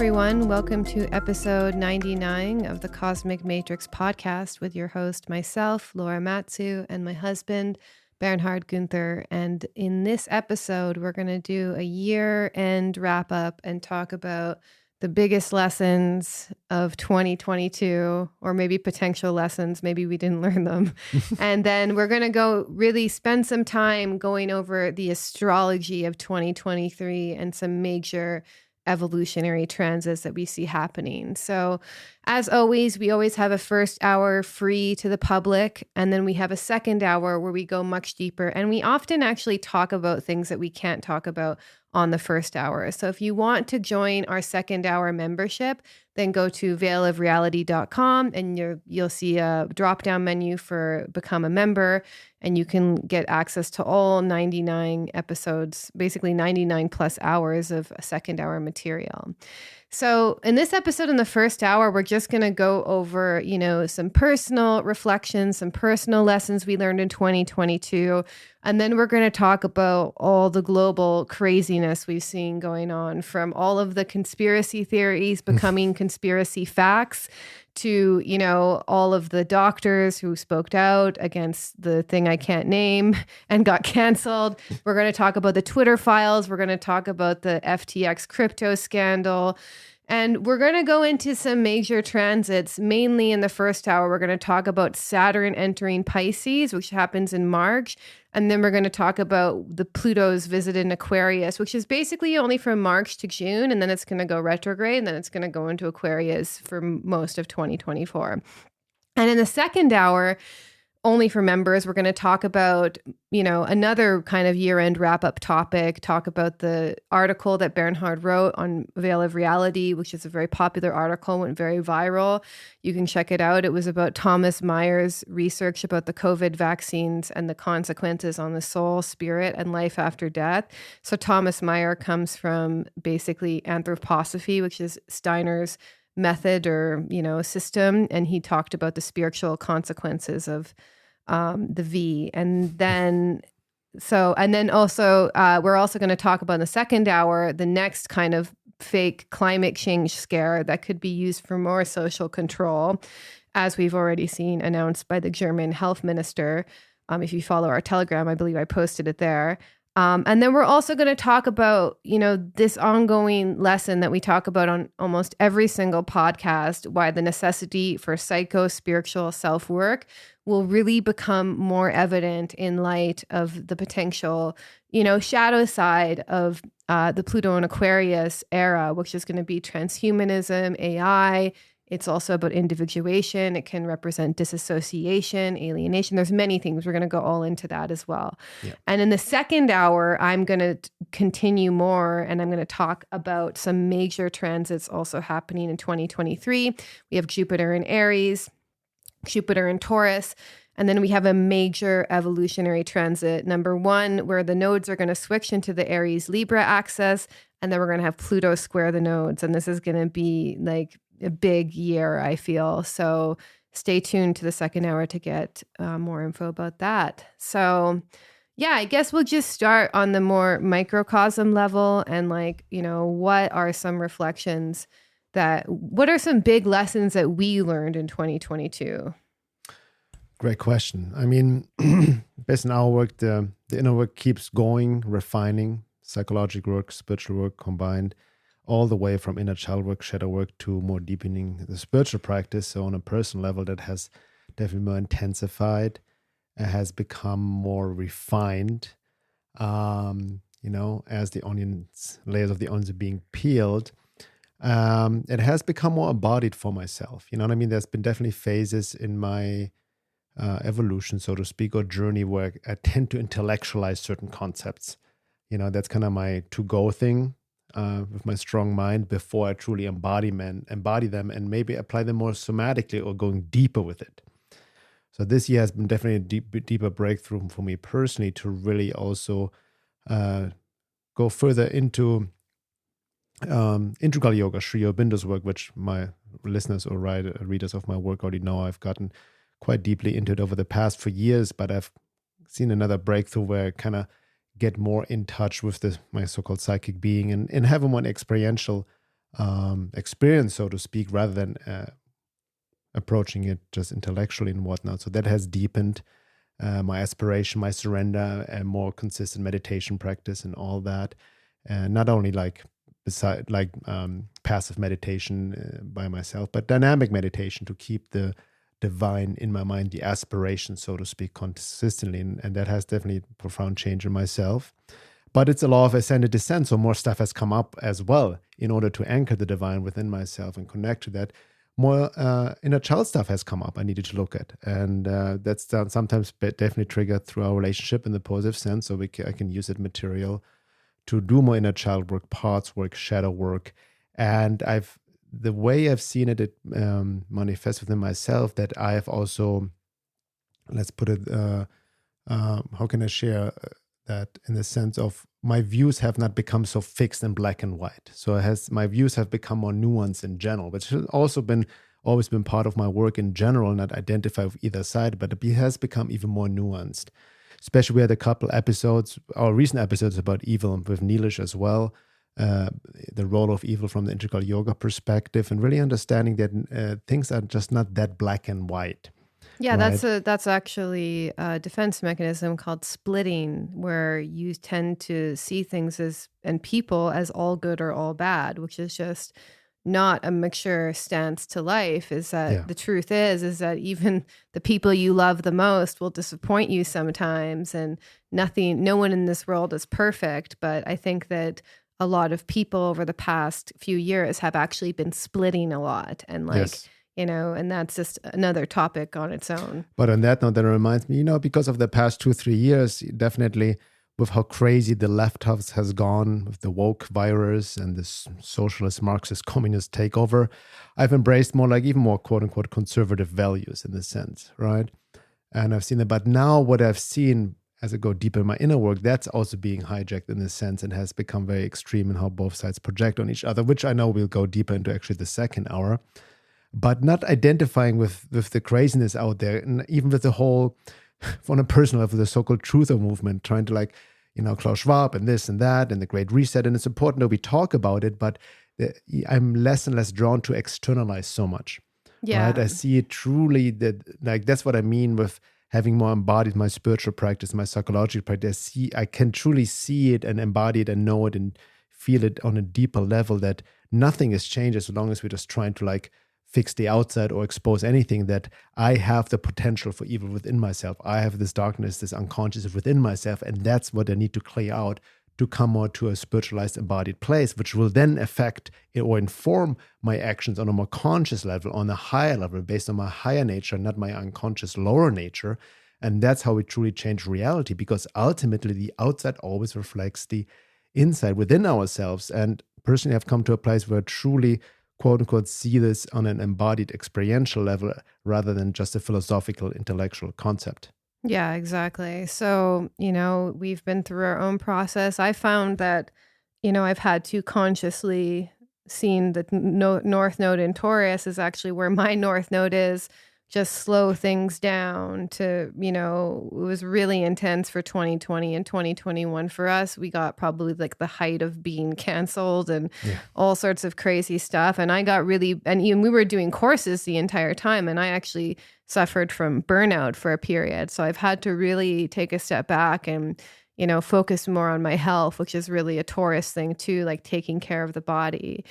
everyone. Welcome to episode 99 of the Cosmic Matrix podcast with your host, myself, Laura Matsu, and my husband, Bernhard Gunther. And in this episode, we're going to do a year-end wrap-up and talk about the biggest lessons of 2022, or maybe potential lessons. Maybe we didn't learn them. And then we're going to go really spend some time going over the astrology of 2023 and some major evolutionary transits that we see happening. So as always, we always have a first hour free to the public, and then we have a second hour where we go much deeper, and we often actually talk about things that we can't talk about on the first hour. So if you want to join our second hour membership, then go to veilofreality.com and you'll see a drop-down menu for become a member, and you can get access to all 99 episodes, basically 99 plus hours of second hour material. So in this episode, in the first hour, we're just going to go over, some personal reflections, some personal lessons we learned in 2022. And then we're going to talk about all the global craziness we've seen going on, from all of the conspiracy theories becoming conspiracy facts to, all of the doctors who spoke out against the thing I can't name and got canceled. We're going to talk about the Twitter files. We're going to talk about the FTX crypto scandal. And we're going to go into some major transits. Mainly in the first hour, we're going to talk about Saturn entering Pisces, which happens in March. And then we're going to talk about the Pluto's visit in Aquarius, which is basically only from March to June. And then it's going to go retrograde, and then it's going to go into Aquarius for most of 2024. And in the second hour, only for members, we're going to talk about, another kind of year-end wrap-up topic, talk about the article that Bernhard wrote on Veil of Reality, which is a very popular article, went very viral. You can check it out. It was about Thomas Meyer's research about the COVID vaccines and the consequences on the soul, spirit, and life after death. So Thomas Meyer comes from basically anthroposophy, which is Steiner's method or system, and he talked about the spiritual consequences of the V. And then also we're also going to talk about in the second hour the next kind of fake climate change scare that could be used for more social control, as we've already seen announced by the German health minister. If you follow our Telegram, I believe I posted it there. And then we're also going to talk about, this ongoing lesson that we talk about on almost every single podcast, why the necessity for psycho-spiritual self-work will really become more evident in light of the potential, shadow side of the Pluto and Aquarius era, which is going to be transhumanism, AI. It's also about individuation. It can represent disassociation, alienation. There's many things. We're going to go all into that as well. Yeah. And in the second hour, I'm going to continue more, and I'm going to talk about some major transits also happening in 2023. We have Jupiter in Aries, Jupiter in Taurus, and then we have a major evolutionary transit, number 1, where the nodes are going to switch into the Aries-Libra axis, and then we're going to have Pluto square the nodes. And this is going to be like a big year, I feel. So stay tuned to the second hour to get more info about that. So yeah, I guess we'll just start on the more microcosm level and what are some reflections what are some big lessons that we learned in 2022? Great question. I mean, based on our work, the inner work keeps going, refining, psychological work, spiritual work combined, all the way from inner child work, shadow work, to more deepening the spiritual practice. So on a personal level, that has definitely more intensified, has become more refined, as the layers of the onions are being peeled. It has become more embodied for myself. You know what I mean? There's been definitely phases in my evolution, so to speak, or journey where I tend to intellectualize certain concepts. That's kind of my to-go thing. With my strong mind before I truly embody them and maybe apply them more somatically or going deeper with it. So this year has been definitely a deeper breakthrough for me personally to really also go further into integral yoga, Sri Aurobindo's work, which my listeners or readers of my work already know. I've gotten quite deeply into it over the past few years, but I've seen another breakthrough where I kind of get more in touch with my so-called psychic being and have a more experiential experience, so to speak, rather than approaching it just intellectually and whatnot. So that has deepened my aspiration, my surrender, and more consistent meditation practice and all that. And not only like passive meditation by myself, but dynamic meditation to keep the divine in my mind, the aspiration, so to speak, consistently. And that has definitely a profound change in myself. But it's a law of ascended descent, so more stuff has come up as well in order to anchor the divine within myself and connect to that. More inner child stuff has come up I needed to look at. And that's sometimes definitely triggered through our relationship in the positive sense, so I can use it material to do more inner child work, parts work, shadow work. And the way I've seen it manifest within myself, that I have also, let's put it, how can I share that in the sense of my views have not become so fixed in black and white. So my views have become more nuanced in general, which has also always been part of my work in general, not identify with either side, but it has become even more nuanced. Especially we had a couple episodes, our recent episodes about evil with Neelish as well, the role of evil from the integral yoga perspective, and really understanding that things are just not that black and white. Yeah, right? that's actually a defense mechanism called splitting, where you tend to see things and people as all good or all bad, which is just not a mature stance to life. Is that the truth is that even the people you love the most will disappoint you sometimes, and no one in this world is perfect. But I think that a lot of people over the past few years have actually been splitting a lot, and and that's just another topic on its own. But on that note, that reminds me, because of the past 2-3 years, definitely with how crazy the left has gone with the woke virus and this socialist, Marxist, communist takeover, I've embraced even more quote unquote conservative values in this sense, right? And I've seen that. But now what I've seen as I go deeper in my inner work, that's also being hijacked in this sense and has become very extreme in how both sides project on each other, which I know we'll go deeper into actually the second hour. But not identifying with the craziness out there, and even with the whole, on a personal level, the so-called truther movement, trying to Klaus Schwab and this and that and the Great Reset. And it's important that we talk about it, but I'm less and less drawn to externalize so much. Yeah. Right? I see it truly that's what I mean with having more embodied my spiritual practice, my psychological practice. I can truly see it and embody it and know it and feel it on a deeper level, that nothing has changed as long as we're just trying to fix the outside or expose anything, that I have the potential for evil within myself. I have this darkness, this unconscious within myself, and that's what I need to clear out to come more to a spiritualized embodied place, which will then affect or inform my actions on a more conscious level, on a higher level, based on my higher nature, not my unconscious lower nature. And that's how we truly change reality, because ultimately the outside always reflects the inside within ourselves. And personally, I've come to a place where I truly, quote unquote, see this on an embodied experiential level rather than just a philosophical, intellectual concept. Yeah, exactly. So, we've been through our own process. I found that, I've had to consciously seen the North Node in Taurus is actually where my North Node is, just slow things down to, it was really intense for 2020 and 2021 for us. We got probably the height of being canceled and all sorts of crazy stuff. And I got and we were doing courses the entire time, and I actually suffered from burnout for a period. So I've had to really take a step back and, focus more on my health, which is really a Taurus thing too, taking care of the body.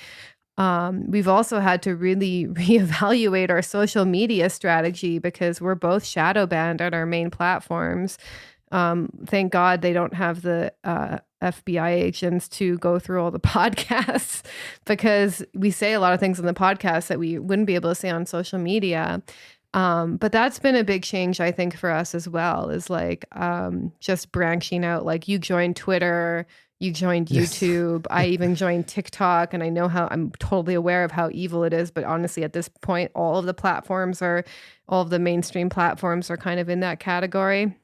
We've also had to really reevaluate our social media strategy because we're both shadow banned on our main platforms. Thank God they don't have the FBI agents to go through all the podcasts, because we say a lot of things on the podcast that we wouldn't be able to say on social media. But that's been a big change, I think, for us as well, is just branching out. You joined Twitter, you joined YouTube. I even joined TikTok, and I know I'm totally aware of how evil it is. But honestly, at this point, all of the mainstream platforms are kind of in that category.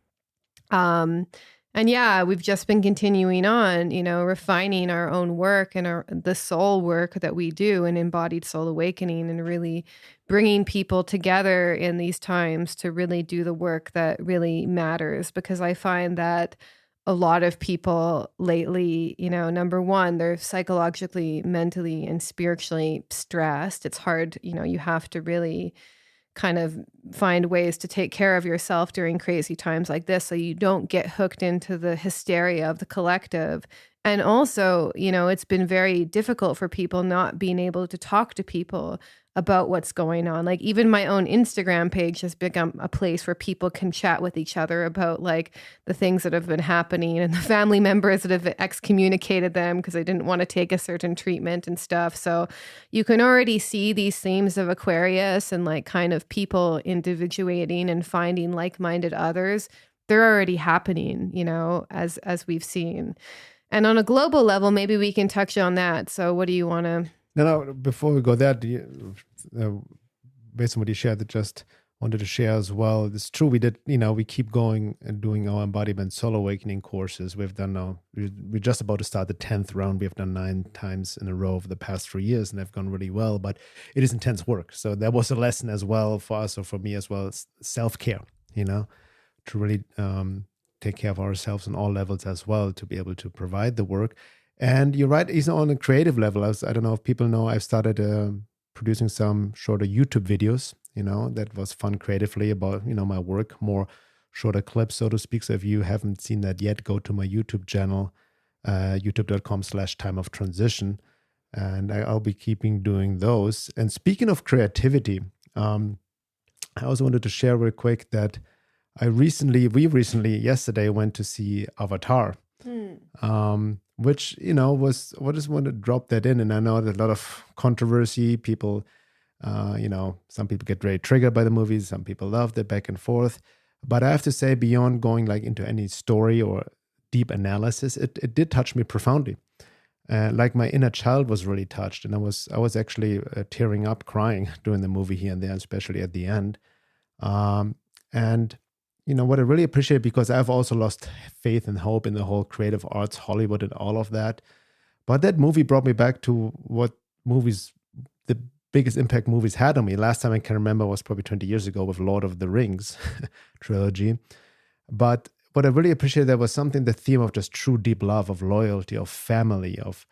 And yeah, we've just been continuing on, refining our own work and the soul work that we do in embodied soul awakening, and really bringing people together in these times to really do the work that really matters. Because I find that a lot of people lately, number one, they're psychologically, mentally, and spiritually stressed. It's hard, you have to really kind of find ways to take care of yourself during crazy times like this so you don't get hooked into the hysteria of the collective. And also, it's been very difficult for people not being able to talk to people about what's going on. Like even my own Instagram page has become a place where people can chat with each other about like the things that have been happening and the family members that have excommunicated them because they didn't want to take a certain treatment and stuff. So you can already see these themes of Aquarius and like kind of people individuating and finding like-minded others. They're already happening, as we've seen. And on a global level, maybe we can touch on that. So what do you want to... No, before we go there, based on what you shared, I just wanted to share as well. It's true, we did, we keep going and doing our embodiment soul awakening courses. We've done now, we're just about to start the 10th round. We've done 9 times in a row over the past 3 years, and they've gone really well, but it is intense work. So that was a lesson as well for us, or for me as well, self-care, to really take care of ourselves on all levels as well, to be able to provide the work. And you're right, even on a creative level, I don't know if people know, I've started producing some shorter YouTube videos, that was fun creatively about, my work, more shorter clips, so to speak. So if you haven't seen that yet, go to my YouTube channel, youtube.com/timeoftransition. And I'll be keeping doing those. And speaking of creativity, I also wanted to share real quick that we recently, yesterday, went to see Avatar. Which, was, I just want to drop that in. And I know there's a lot of controversy. People, some people get very triggered by the movies. Some people loved it, back and forth. But I have to say, beyond going like into any story or deep analysis, it did touch me profoundly. Like my inner child was really touched. And I was actually tearing up, crying during the movie here and there, especially at the end. And what I really appreciate, because I've also lost faith and hope in the whole creative arts, Hollywood and all of that. But that movie brought me back to what the biggest impact movies had on me. Last time I can remember was probably 20 years ago with Lord of the Rings trilogy. But what I really appreciated, there was the theme of just true deep love, of loyalty, of family, of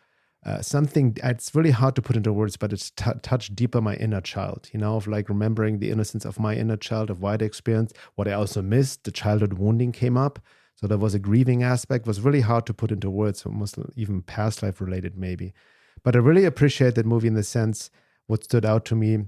something. It's really hard to put into words, but it's touched deeper my inner child, of like remembering the innocence of my inner child, of what I experienced, what I also missed. The childhood wounding came up. So there was a grieving aspect. It was really hard to put into words, almost even past life related maybe. But I really appreciate that movie in the sense, what stood out to me,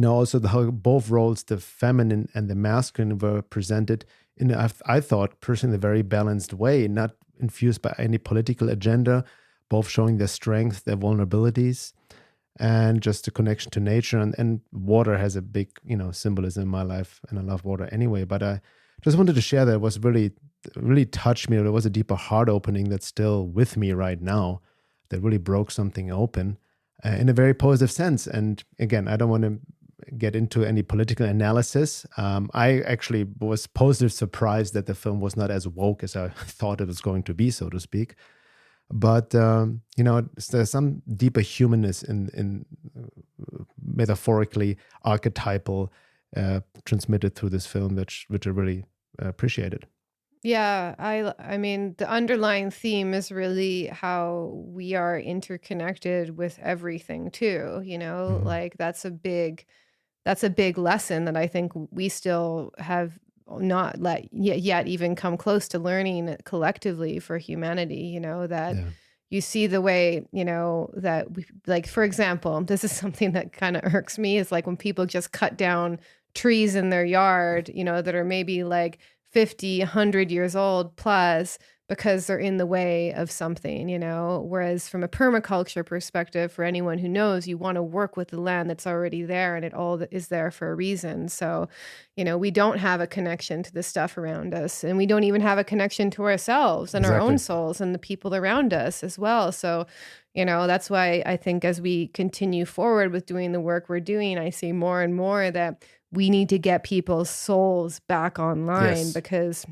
also how both roles, the feminine and the masculine, were presented in, I thought, personally, a very balanced way, not infused by any political agenda, both showing their strengths, their vulnerabilities, and just a connection to nature. And water has a big, symbolism in my life, and I love water anyway. But I just wanted to share that. It was really, really touched me. There was a deeper heart opening that's still with me right now, that really broke something open in a very positive sense. And again, I don't want to get into any political analysis. I actually was positively surprised that the film was not as woke as I thought it was going to be, so to speak. But, there's some deeper humanness in metaphorically archetypal transmitted through this film, which I really appreciated. Yeah, I mean, the underlying theme is really how we are interconnected with everything too, Mm-hmm. like that's a big lesson that I think we still have not yet even come close to learning collectively for humanity, that you see the way, that we, like, for example, this is something that kind of irks me, is like when people just cut down trees in their yard, that are maybe like 50, 100 years old plus, because they're in the way of something, whereas from a permaculture perspective, for anyone who knows, you want to work with the land that's already there, and it all is there for a reason. So, we don't have a connection to the stuff around us, and we don't even have a connection to ourselves and our own souls and the people around us as well. So, that's why I think as we continue forward with doing the work we're doing, I see more and more that we need to get people's souls back online, because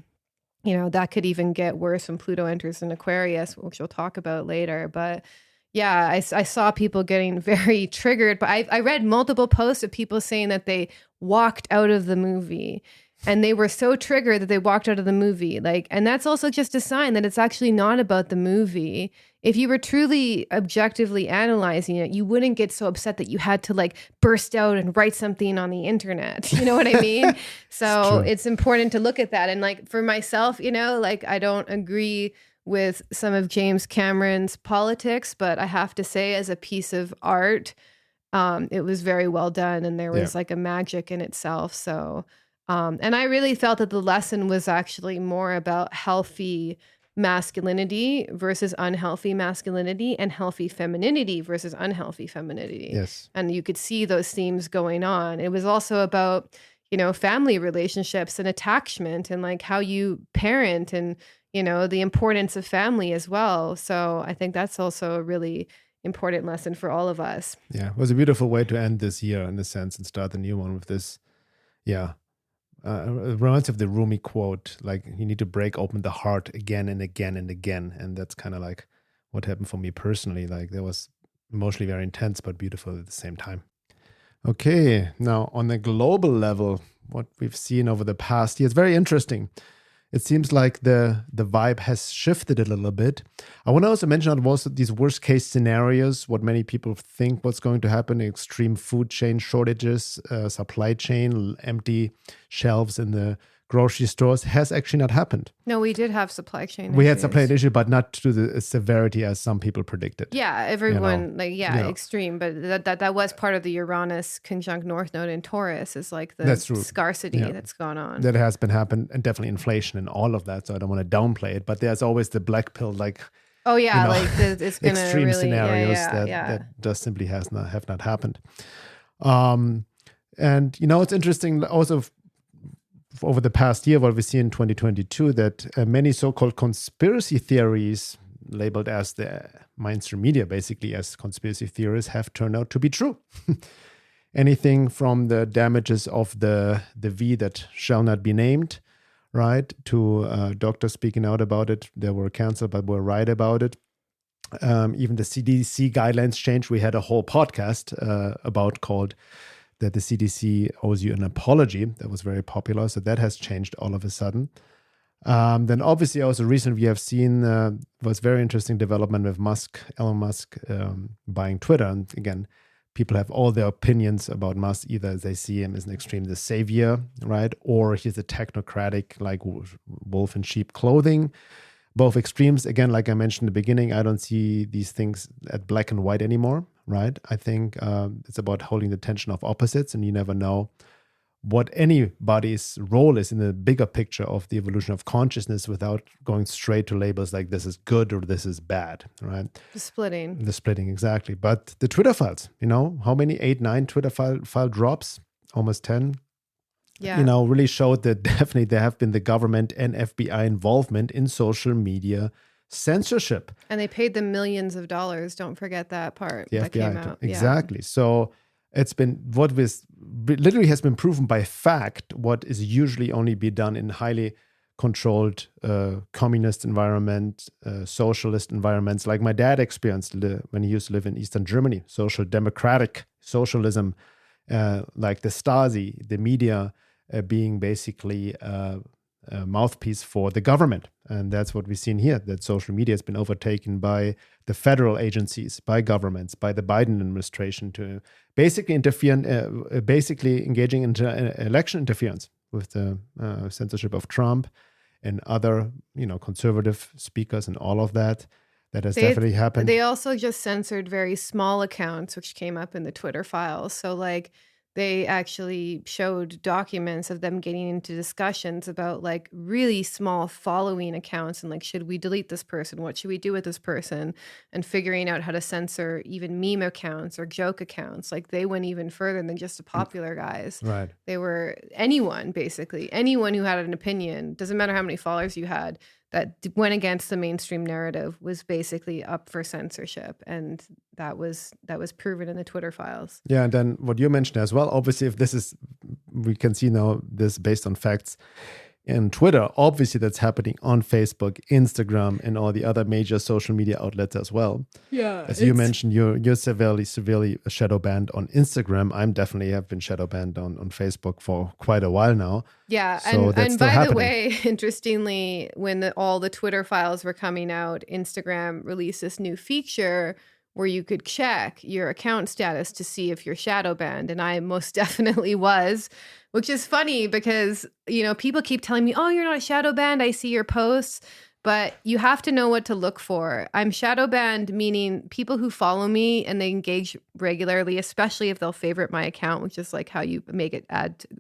that could even get worse when Pluto enters in Aquarius, which we'll talk about later. But yeah, I saw people getting very triggered. But I read multiple posts of people saying that they walked out of the movie And they were so triggered that they walked out of the movie. Like, and that's also just a sign that it's actually not about the movie. If you were truly objectively analyzing it, you wouldn't get so upset that you had to like burst out and write something on the internet. You know what I mean? So it's important to look at that. And like for myself, you know, like I don't agree with some of James Cameron's politics, but I have to say as a piece of art, it was very well done. And there was like a magic in itself. So, and I really felt that the lesson was actually more about healthy masculinity versus unhealthy masculinity and healthy femininity versus unhealthy femininity. Yes. And you could see those themes going on. It was also about, you know, family relationships and attachment and like how you parent and, you know, the importance of family as well. So I think that's also a really important lesson for all of us. Yeah, it was a beautiful way to end this year in a sense and start the new one with this. Yeah. It reminds of the Rumi quote, like you need to break open the heart again and again and again. And that's kind of like what happened for me personally. Like that was emotionally very intense, but beautiful at the same time. Okay, now on a global level, what we've seen over the past year is very interesting. It seems like the vibe has shifted a little bit. I want to also mention that also these worst case scenarios, what many people think what's going to happen, extreme food chain shortages, supply chain, empty shelves in the grocery stores has actually not happened. No, we did have supply chain We issues. had supply chain issue, but not to the severity as some people predicted. Yeah, everyone, You know, like, yeah, extreme. But that was part of the Uranus conjunct North Node in Taurus is like the That's true. scarcity that's gone on. That has been happened, and definitely inflation and all of that. So I don't want to downplay it, but there's always the black pill, like, oh yeah, you know, like it's gonna extreme really, scenarios that just simply have not happened. And you know, it's interesting also over the past year, what we see in 2022, that many so-called conspiracy theories labeled as the mainstream media, basically as conspiracy theories, have turned out to be true. Anything from the damages of the V that shall not be named, right, to doctors speaking out about it. They were canceled, but were right about it. Even the CDC guidelines changed. We had a whole podcast about called that the CDC owes you an apology. That was very popular. So that has changed all of a sudden. Then obviously also recently we have seen was very interesting development with Elon Musk buying Twitter. And again, people have all their opinions about Musk. Either they see him as an extreme the savior, right? Or he's a technocratic, like wolf in sheep clothing. Both extremes. Again, like I mentioned in the beginning, I don't see these things at black and white anymore, right? I think it's about holding the tension of opposites, and you never know what anybody's role is in the bigger picture of the evolution of consciousness without going straight to labels like this is good or this is bad, right? The splitting, exactly. But the Twitter files, you know, how many 8, 9 Twitter file drops? Almost 10. Yeah. You know, really showed that definitely there have been the government and FBI involvement in social media censorship. And they paid them millions of dollars. Don't forget that part. The that FBI, came out. Exactly. Yeah. So it's been literally has been proven by fact what is usually only be done in highly controlled communist environment, socialist environments, like my dad experienced when he used to live in Eastern Germany, social democratic socialism, like the Stasi, the media being basically a mouthpiece for the government. And that's what we've seen here, that social media has been overtaken by the federal agencies, by governments, by the Biden administration to basically interfere, basically engaging into election interference with the censorship of Trump and other, you know, conservative speakers and all of that. That has definitely happened. They also just censored very small accounts, which came up in the Twitter files. So like they actually showed documents of them getting into discussions about like really small following accounts and like, should we delete this person? What should we do with this person? And figuring out how to censor even meme accounts or joke accounts. Like they went even further than just the popular guys. Right. They were anyone, basically. Anyone who had an opinion, doesn't matter how many followers you had, that went against the mainstream narrative was basically up for censorship. And that was proven in the Twitter files. Yeah, and then what you mentioned as well, obviously, if this is, we can see now this based on facts, and Twitter. Obviously, that's happening on Facebook, Instagram, and all the other major social media outlets as well. Yeah. As you mentioned, you're severely shadow banned on Instagram. I'm definitely have been shadow banned on Facebook for quite a while now. Yeah. So that's and still by happening. the way, interestingly, when all the Twitter files were coming out, Instagram released this new feature where you could check your account status to see if you're shadow banned. And I most definitely was, which is funny because, people keep telling me, oh, you're not shadow banned. I see your posts, but you have to know what to look for. I'm shadow banned, meaning people who follow me and they engage regularly, especially if they'll favorite my account, which is like how you make it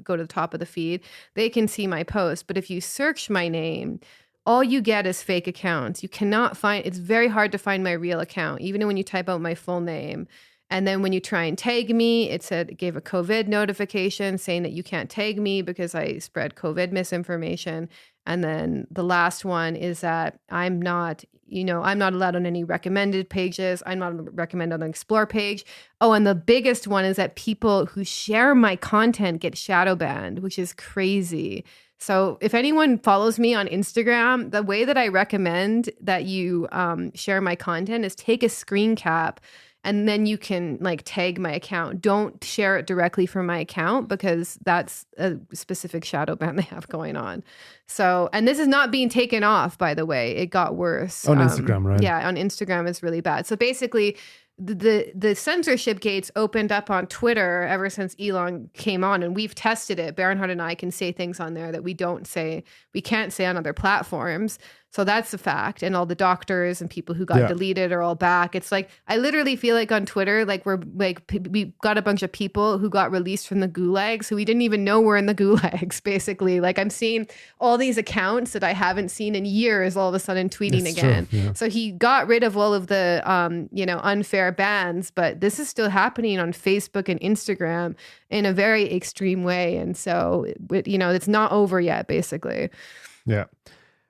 go to the top of the feed. They can see my post. But if you search my name, all you get is fake accounts. You cannot find, it's very hard to find my real account, even when you type out my full name. And then when you try and tag me, it gave a COVID notification saying that you can't tag me because I spread COVID misinformation. And then the last one is that I'm not allowed on any recommended pages. I'm not recommended on the explore page. Oh, and the biggest one is that people who share my content get shadow banned, which is crazy. So if anyone follows me on Instagram, the way that I recommend that you share my content is take a screen cap and then you can tag my account. Don't share it directly from my account because that's a specific shadow ban they have going on. So, and this is not being taken off, by the way. It got worse. On Instagram, right? Yeah, on Instagram it's really bad. So basically, the censorship gates opened up on Twitter ever since Elon came on, and we've tested it. Bernhard and I can say things on there that we can't say on other platforms. So that's a fact. And all the doctors and people who got deleted are all back. It's like, I literally feel like on Twitter, we got a bunch of people who got released from the gulags who we didn't even know were in the gulags, basically. Like I'm seeing all these accounts that I haven't seen in years all of a sudden tweeting That's again. true, yeah. So he got rid of all of the, unfair bans, but this is still happening on Facebook and Instagram in a very extreme way. And so, it's not over yet, basically. Yeah.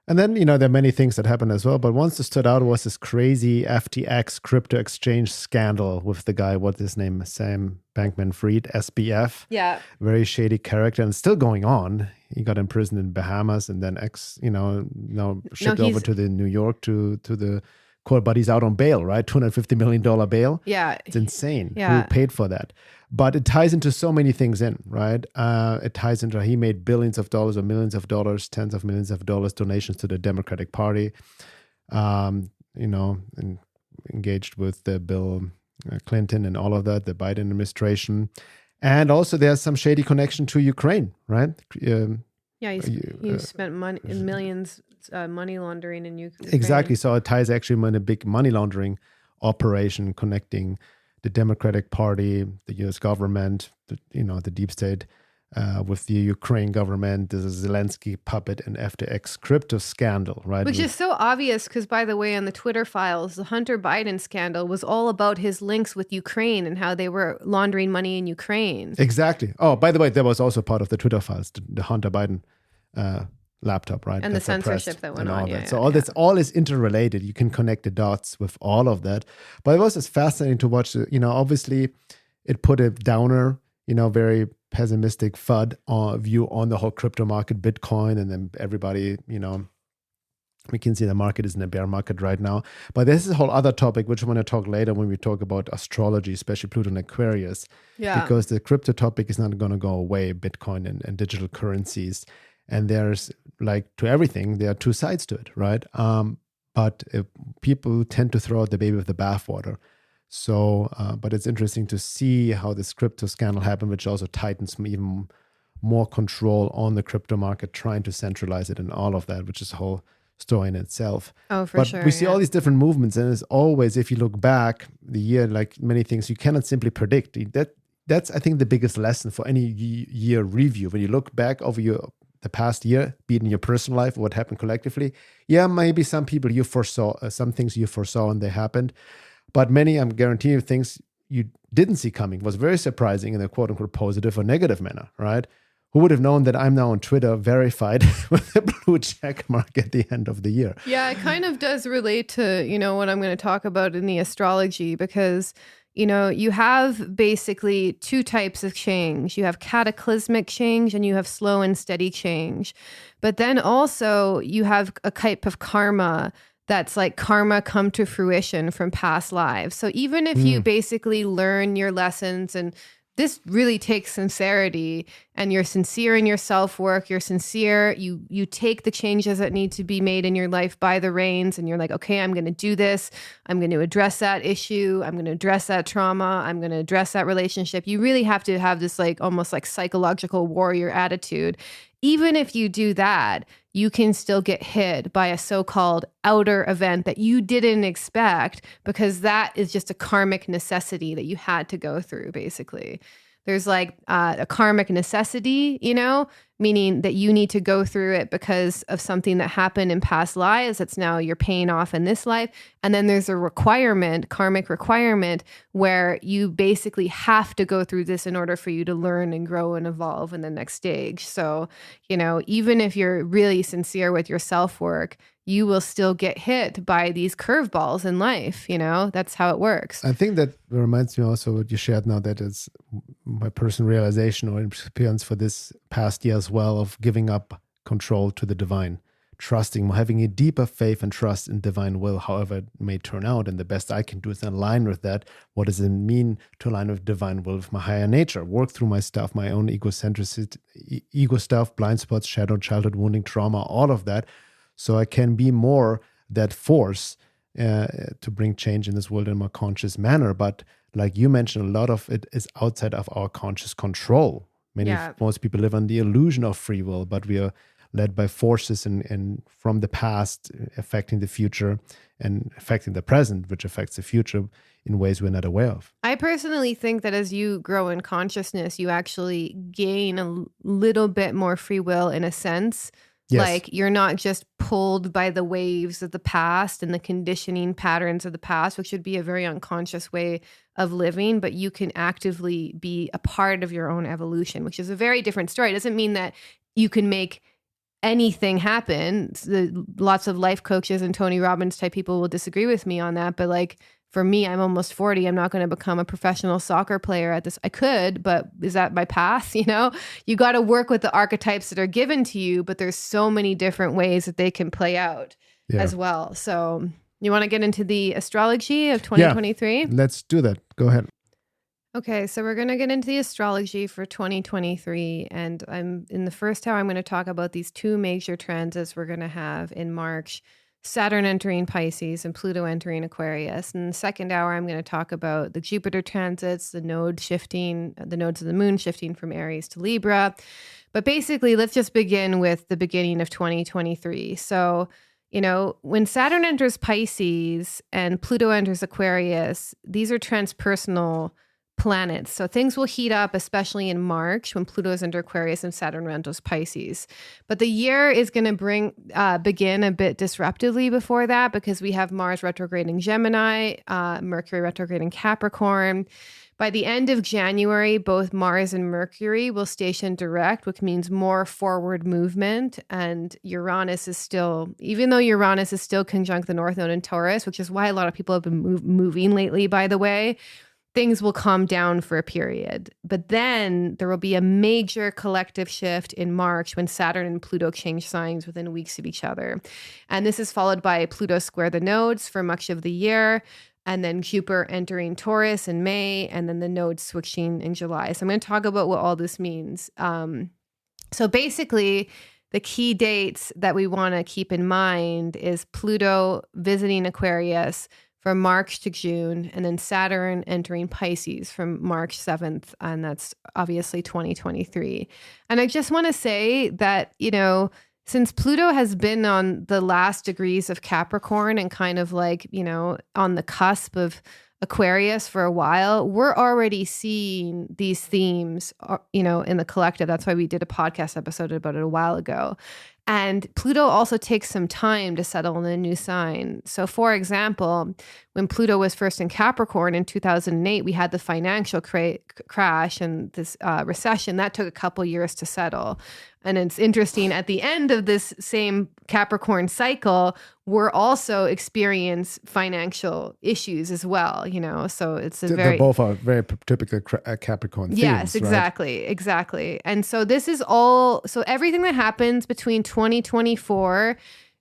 And then, there are many things that happened as well. But one that stood out was this crazy FTX crypto exchange scandal with the guy, what's his name? Sam Bankman-Fried, SBF. Yeah. Very shady character and still going on. He got imprisoned in Bahamas and then shipped over to the New York to the court, but he's out on bail, right? $250 million bail. Yeah. It's insane. Yeah. Who paid for that? But it ties into so many things right? It ties into he made billions of dollars or millions of dollars, tens of millions of dollars donations to the Democratic Party, and engaged with the Bill Clinton and all of that, the Biden administration. And also there's some shady connection to Ukraine, right? He spent millions money laundering in Ukraine. Exactly. So it ties actually in a big money laundering operation connecting the Democratic Party, the U.S. government, the deep state, with the Ukraine government, the Zelensky puppet and FTX crypto scandal, right? Which is so obvious because, by the way, on the Twitter files, the Hunter Biden scandal was all about his links with Ukraine and how they were laundering money in Ukraine. Exactly. Oh, by the way, that was also part of the Twitter files, the Hunter Biden laptop, right? And the censorship that went on. Yeah, so all is interrelated. You can connect the dots with all of that. But it was just fascinating to watch. Obviously, it put a downer, very pessimistic FUD view on the whole crypto market, Bitcoin, and then everybody, we can see the market is in a bear market right now. But this is a whole other topic, which I want to talk later when we talk about astrology, especially Pluto and Aquarius. Yeah. Because the crypto topic is not going to go away, Bitcoin and digital currencies. And there's to everything, there are two sides to it, right? But people tend to throw out the baby with the bathwater. So, but it's interesting to see how this crypto scandal happened, which also tightens even more control on the crypto market, trying to centralize it and all of that, which is a whole story in itself. Oh, for sure. But we see all these different movements, and as always, if you look back the year, like many things, you cannot simply predict. That's I think the biggest lesson for any year review. When you look back over the past year, be it in your personal life or what happened collectively, maybe some people you foresaw, some things you foresaw and they happened. But many, I'm guaranteeing you, things you didn't see coming was very surprising in a quote unquote positive or negative manner, right? who would have known that I'm now on Twitter verified with a blue check mark at the end of the year? Yeah, it kind of does relate to, what I'm going to talk about in the astrology, because, you have basically two types of change. You have cataclysmic change and you have slow and steady change. But then also you have a type of karma that's like karma come to fruition from past lives. So even if you basically learn your lessons, and this really takes sincerity, and you're sincere in your self-work, you're sincere, you take the changes that need to be made in your life by the reins, and you're like, okay, I'm going to do this. I'm going to address that issue. I'm going to address that trauma. I'm going to address that relationship. You really have to have this like almost like psychological warrior attitude. Even if you do that, you can still get hit by a so-called outer event that you didn't expect, because that is just a karmic necessity that you had to go through, basically. There's like a karmic necessity, meaning that you need to go through it because of something that happened in past lives that's now you're paying off in this life. And then there's a requirement, karmic requirement, where you basically have to go through this in order for you to learn and grow and evolve in the next stage. So, even if you're really sincere with your self-work, you will still get hit by these curveballs in life. That's how it works. I think that reminds me also what you shared now, that is my personal realization or experience for this past year as well, of giving up control to the divine, trusting, having a deeper faith and trust in divine will, however it may turn out. And the best I can do is align with that. What does it mean to align with divine will, with my higher nature, work through my stuff, my own egocentricity, ego stuff, blind spots, shadow, childhood wounding, trauma, all of that. So I can be more that force to bring change in this world in a more conscious manner. But like you mentioned, a lot of it is outside of our conscious control. Most people live on the illusion of free will, but we are led by forces and from the past affecting the future and affecting the present, which affects the future in ways we're not aware of. I personally think that as you grow in consciousness, you actually gain a little bit more free will in a sense. Yes. Like you're not just pulled by the waves of the past and the conditioning patterns of the past, which would be a very unconscious way of living, but you can actively be a part of your own evolution, which is a very different story. It doesn't mean that you can make anything happen. Lots of life coaches and Tony Robbins type people will disagree with me on that, but like, for me, I'm almost 40. I'm not going to become a professional soccer player at this. I could, but is that my path? You got to work with the archetypes that are given to you, but there's so many different ways that they can play out as well. So you want to get into the astrology of 2023? Yeah, let's do that. Go ahead. Okay, so we're going to get into the astrology for 2023. And in the first hour, I'm going to talk about these two major transits we're going to have in March. Saturn entering Pisces and Pluto entering Aquarius. In the second hour, I'm going to talk about the Jupiter transits, the nodes of the moon shifting from Aries to Libra. But basically, let's just begin with the beginning of 2023. So, when Saturn enters Pisces and Pluto enters Aquarius, these are transpersonal planets. So things will heat up, especially in March when Pluto is into Aquarius and Saturn enters Pisces. But the year is going to begin a bit disruptively before that, because we have Mars retrograde in Gemini, Mercury retrograde in Capricorn. By the end of January, both Mars and Mercury will station direct, which means more forward movement. And Uranus is still, even though Uranus is still conjunct the North Node in Taurus, which is why a lot of people have been moving lately, by the way, things will calm down for a period. But then there will be a major collective shift in March when Saturn and Pluto change signs within weeks of each other. And this is followed by Pluto square the nodes for much of the year, and then Jupiter entering Taurus in May, and then the nodes switching in July. So I'm going to talk about what all this means. So basically, the key dates that we want to keep in mind is Pluto visiting Aquarius from March to June, and then Saturn entering Pisces from March 7th, and that's obviously 2023. And I just want to say that, since Pluto has been on the last degrees of Capricorn and kind of like, on the cusp of Aquarius for a while, we're already seeing these themes, in the collective. That's why we did a podcast episode about it a while ago. And Pluto also takes some time to settle in a new sign. So, for example, when Pluto was first in Capricorn in 2008, we had the financial crash and this recession. That took a couple years to settle. And it's interesting, at the end of this same Capricorn cycle, we're also experience financial issues as well, so it's They both are very typical Capricorn themes. Yes, exactly, right? Exactly. And so this is all, so everything that happens between 2024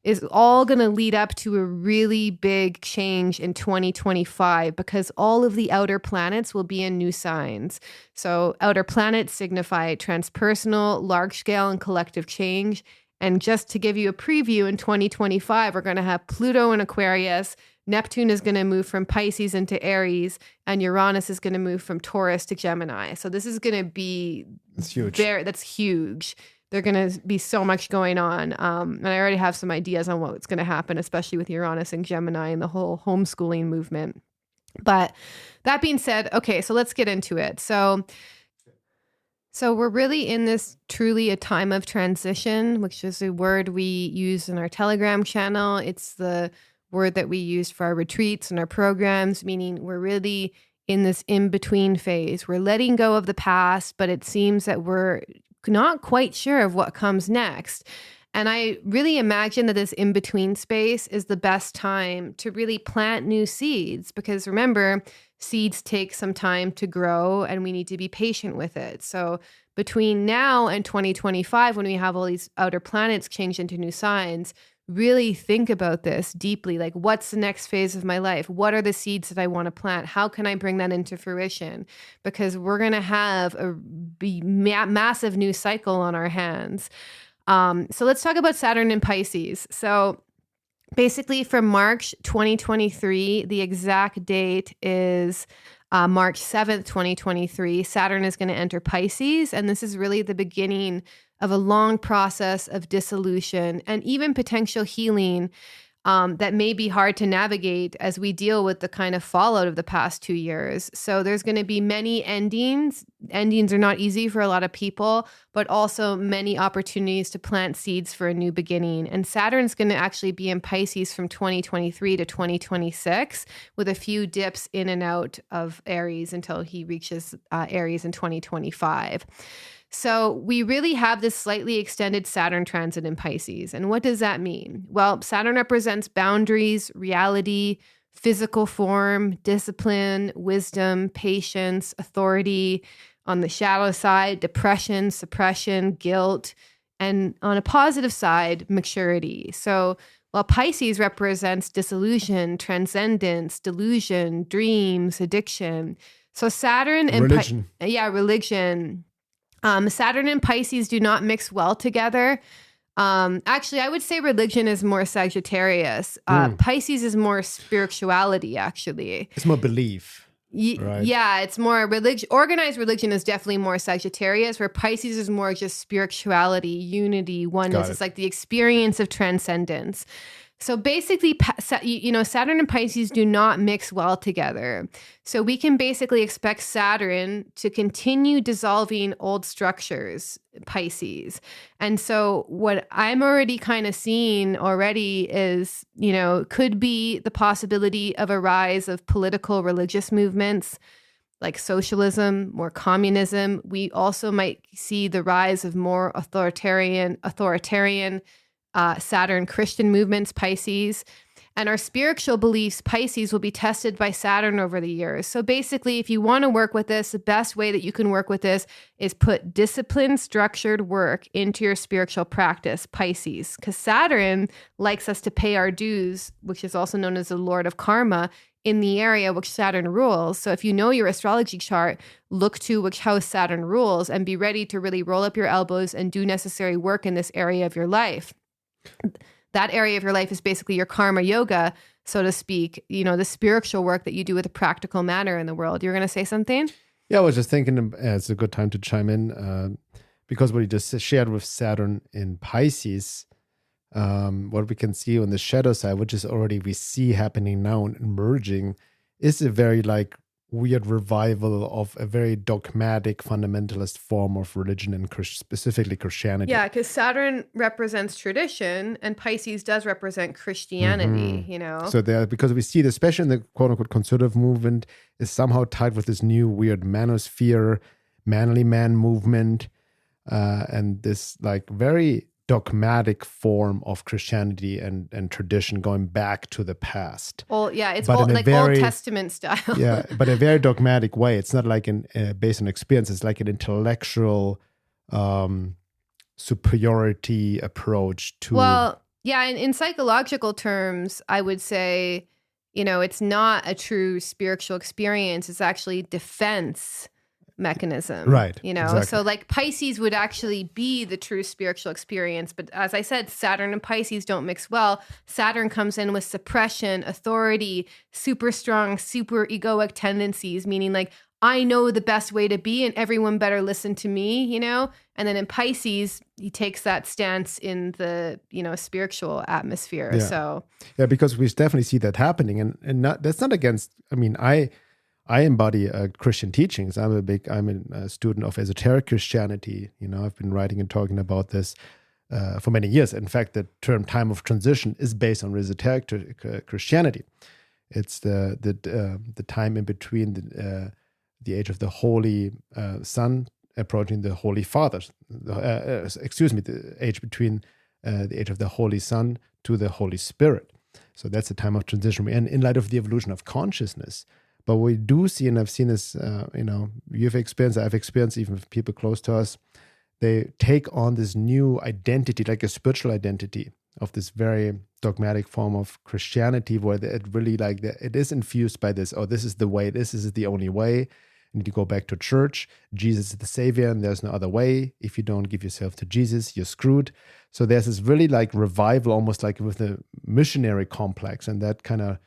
is all going to lead up to a really big change in 2025, because all of the outer planets will be in new signs. So outer planets signify transpersonal, large scale, and collective change. And just to give you a preview, in 2025, we're going to have Pluto in Aquarius, Neptune is going to move from Pisces into Aries, and Uranus is going to move from Taurus to Gemini. So this is going to be... That's huge. That's huge. There's going to be so much going on. And I already have some ideas on what's going to happen, especially with Uranus and Gemini and the whole homeschooling movement. But that being said, okay, so let's get into it. So we're really in this truly a time of transition, which is a word we use in our Telegram channel. It's the word that we use for our retreats and our programs, meaning we're really in this in-between phase. We're letting go of the past, but it seems that we're not quite sure of what comes next. And I really imagine that this in-between space is the best time to really plant new seeds, because remember, seeds take some time to grow and we need to be patient with it. So between now and 2025, when we have all these outer planets change into new signs, really think about this deeply. Like, what's the next phase of my life? What are the seeds that I want to plant? How can I bring that into fruition? Because we're going to have a massive new cycle on our hands. So let's talk about Saturn in Pisces. So basically from March 2023, the exact date is March 7th, 2023, Saturn is going to enter Pisces. And this is really the beginning of a long process of dissolution and even potential healing that may be hard to navigate as we deal with the kind of fallout of the past 2 years. So there's going to be many endings. Endings are not easy for a lot of people, but also many opportunities to plant seeds for a new beginning. And Saturn's going to actually be in Pisces from 2023 to 2026, with a few dips in and out of Aries until he reaches Aries in 2025. So we really have this slightly extended Saturn transit in Pisces. And what does that mean? Well, Saturn represents boundaries, reality, physical form, discipline, wisdom, patience, authority. On the shadow side, depression, suppression, guilt. And on a positive side, maturity. So while Pisces represents disillusion, transcendence, delusion, dreams, addiction. So Saturn and religion. Religion. Saturn and Pisces do not mix well together. Actually, I would say religion is more Sagittarius. Pisces is more spirituality, actually. It's more belief. Right? Yeah, it's more religion. Organized religion is definitely more Sagittarius, where Pisces is more just spirituality, unity, oneness. It's like the experience of transcendence. So basically, Saturn and Pisces do not mix well together. So we can basically expect Saturn to continue dissolving old structures, Pisces. And so what I'm already kind of seeing already is, could be the possibility of a rise of political religious movements like socialism, more communism. We also might see the rise of more authoritarian Saturn Christian movements, Pisces. And our spiritual beliefs, Pisces, will be tested by Saturn over the years. So basically, if you want to work with this, the best way that you can work with this is put disciplined, structured work into your spiritual practice, Pisces. Because Saturn likes us to pay our dues, which is also known as the Lord of Karma, in the area which Saturn rules. So if you know your astrology chart, look to which house Saturn rules and be ready to really roll up your elbows and do necessary work in this area of your life. That area of your life is basically your karma yoga, so to speak, the spiritual work that you do with a practical manner in the world. You're going to say something? Yeah, I was just thinking it's a good time to chime in because what you just shared with Saturn in Pisces, what we can see on the shadow side, which is already we see happening now and emerging, is a very weird revival of a very dogmatic fundamentalist form of religion and specifically Christianity. Yeah, because Saturn represents tradition and Pisces does represent Christianity, you know? So because we see it, especially in the quote unquote conservative movement, is somehow tied with this new weird manosphere, manly man movement, and this like very dogmatic form of Christianity and tradition going back to the past. Well, yeah, it's But old, in a like very- Old Testament style. Yeah, but a very dogmatic way. It's not like based on experience. It's like an intellectual superiority approach to. Well, yeah, in psychological terms, I would say, you know, it's not a true spiritual experience. It's actually defense mechanism. Right, You know, exactly. so like Pisces would actually be the true spiritual experience. But as I said, Saturn and Pisces don't mix well. Saturn comes in with suppression, authority, super strong, super egoic tendencies, meaning like, I know the best way to be and everyone better listen to me, you know? And then in Pisces, he takes that stance in the, you know, spiritual atmosphere. Yeah. So Yeah, because we definitely see that happening, and that's not against. I mean, I embody Christian teachings. I'm a student of esoteric Christianity. You know, I've been writing and talking about this for many years. In fact, the term "time of transition" is based on esoteric Christianity. It's the time in between the age of the Holy Son approaching the Holy Father. The age between the age of the Holy Son to the Holy Spirit. So that's the time of transition. And in light of the evolution of consciousness. But we do see, and I've seen this, you know, you've experienced, I've experienced, even with people close to us, they take on this new identity, like a spiritual identity of this very dogmatic form of Christianity, where it really it is infused by this, oh, this is the way, this is the only way. You need to go back to church. Jesus is the savior, and there's no other way. If you don't give yourself to Jesus, you're screwed. So there's this really like revival, almost like with the missionary complex, and that kind of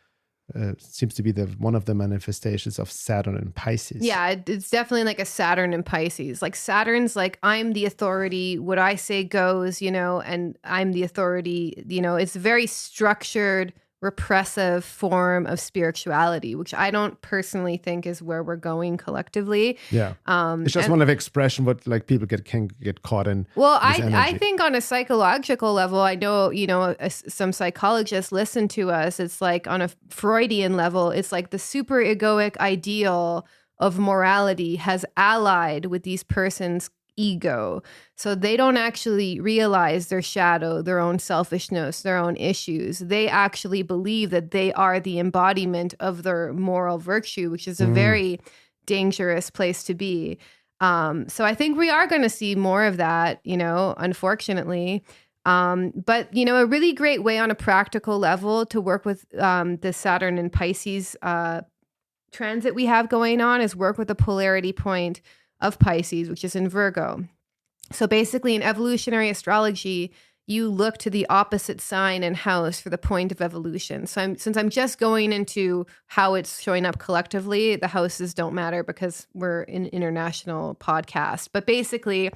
seems to be one of the manifestations of Saturn and Pisces. yeah, it's definitely like a Saturn and Pisces. Like Saturn's like, I'm the authority, what I say goes, you know, and I'm the authority, you know, it's a very structured, repressive form of spirituality, which I don't personally think is where we're going collectively. Yeah. It's just one of expression what like people can get caught in. Well, this I energy. think on a psychological level, I know, you know, some psychologists listen to us. It's like on a Freudian level, it's like the super egoic ideal of morality has allied with these persons' ego. So they don't actually realize their shadow, their own selfishness, their own issues. They actually believe that they are the embodiment of their moral virtue, which is a very dangerous place to be. So I think we are going to see more of that, you know, unfortunately. But, you know, a really great way on a practical level to work with the Saturn and Pisces transit we have going on is work with the polarity point of Pisces, which is in Virgo. So basically in evolutionary astrology, you look to the opposite sign and house for the point of evolution. So since I'm just going into how it's showing up collectively, the houses don't matter because we're an international podcast. But basically,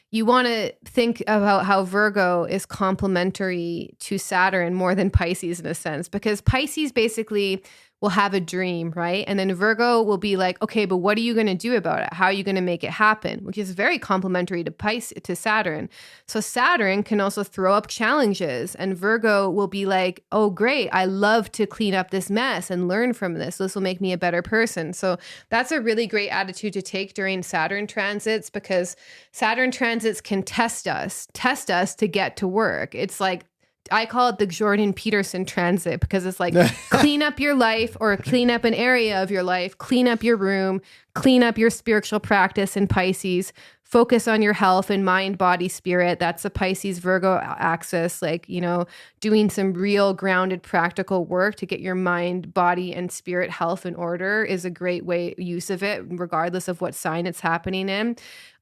you want to think about how Virgo is complementary to Saturn more than Pisces in a sense, because Pisces basically will have a dream, right? And then Virgo will be like, okay, but what are you going to do about it? How are you going to make it happen? Which is very complementary to Saturn. So Saturn can also throw up challenges, and Virgo will be like, oh, great, I love to clean up this mess and learn from this. This will make me a better person. So that's a really great attitude to take during Saturn transits, because Saturn transits can test us to get to work. It's like, I call it the Jordan Peterson transit, because it's like clean up your life or clean up an area of your life, clean up your room, clean up your spiritual practice in Pisces, focus on your health and mind, body, spirit. That's the Pisces Virgo axis, like, you know, doing some real grounded practical work to get your mind, body, and spirit health in order is a great use of it, regardless of what sign it's happening in.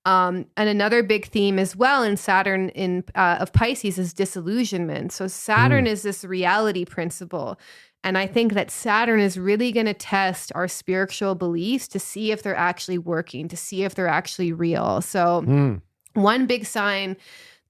And another big theme as well in Saturn of Pisces is disillusionment. So Saturn is this reality principle. And I think that Saturn is really going to test our spiritual beliefs to see if they're actually working, to see if they're actually real. So one big sign